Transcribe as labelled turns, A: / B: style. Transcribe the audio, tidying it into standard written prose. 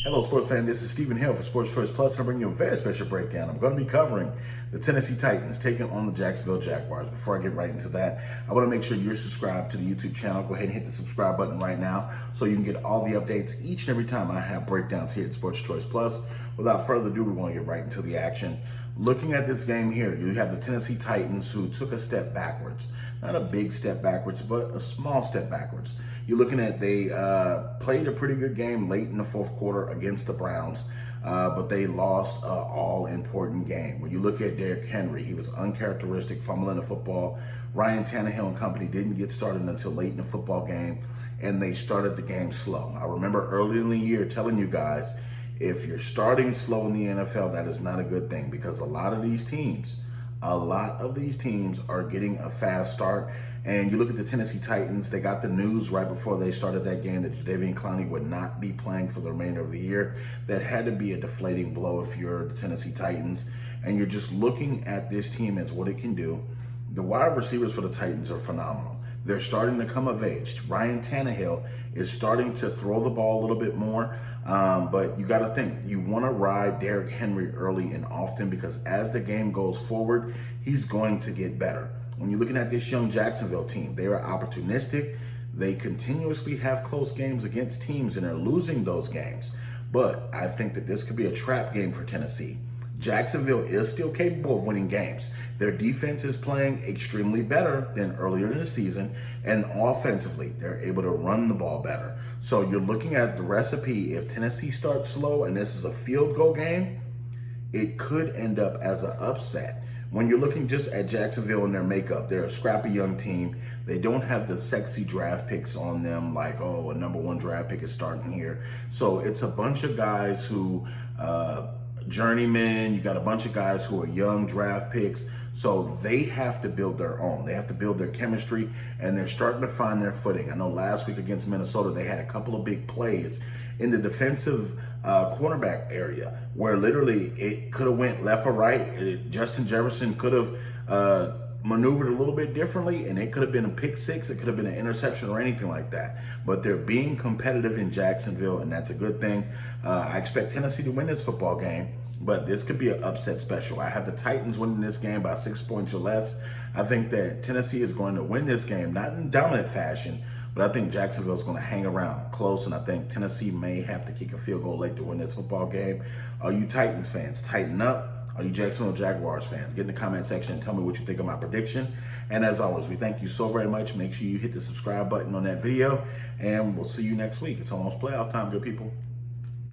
A: Hello, sports fan. This is Stephen Hill for Sports Choice Plus, and I'm bringing you a very special breakdown. I'm going to be covering the Tennessee Titans taking on the Jacksonville Jaguars. Before I get right into that, I want to make sure you're subscribed to the YouTube channel. Go ahead and hit the subscribe button right now so you can get all the updates each and every time I have breakdowns here at Sports Choice Plus. Without further ado, we're going to get right into the action. Looking at this game here, you have the Tennessee Titans who took a step backwards. Not a big step backwards, but a small step backwards. You're looking at they played a pretty good game late in the fourth quarter against the Browns, but they lost an all-important game. When you look at Derrick Henry, he was uncharacteristic, fumbling the football. Ryan Tannehill and company didn't get started until late in the football game, and they started the game slow. I remember early in the year telling you guys, if you're starting slow in the NFL, that is not a good thing, because a lot of these teams are getting a fast start. And you look at the Tennessee Titans, they got the news right before they started that game that Jadeveon Clowney would not be playing for the remainder of the year. That had to be a deflating blow if you're the Tennessee Titans. And you're just looking at this team as what it can do. The wide receivers for the Titans are phenomenal. They're starting to come of age. Ryan Tannehill is starting to throw the ball a little bit more. But you got to think, you want to ride Derrick Henry early and often, because as the game goes forward, he's going to get better. When you're looking at this young Jacksonville team, they are opportunistic. They continuously have close games against teams, and they're losing those games. But I think that this could be a trap game for Tennessee. Jacksonville is still capable of winning games. Their defense is playing extremely better than earlier in the season, and offensively, they're able to run the ball better. So you're looking at the recipe. If Tennessee starts slow and this is a field goal game, it could end up as an upset. When you're looking just at Jacksonville and their makeup, they're a scrappy young team. They don't have the sexy draft picks on them like, oh, a number one draft pick is starting here. So it's a bunch of guys who, journeymen, you got a bunch of guys who are young draft picks. So they have to build their own. They have to build their chemistry, and they're starting to find their footing. I know last week against Minnesota, they had a couple of big plays in the defensive cornerback area where literally it could have went left or right. Justin Jefferson could have maneuvered a little bit differently, and it could have been a pick six, it could have been an interception or anything like that. But they're being competitive in Jacksonville, and that's a good thing. I expect Tennessee to win this football game, but this could be an upset special. I have the Titans winning this game by 6 points or less. I think that Tennessee is going to win this game, not in dominant fashion, but I think Jacksonville is going to hang around close, and I think Tennessee may have to kick a field goal late to win this football game. Are you Titans fans? Tighten up. Are you Jacksonville Jaguars fans? Get in the comment section and tell me what you think of my prediction. And as always, we thank you so very much. Make sure you hit the subscribe button on that video, and we'll see you next week. It's almost playoff time, good people.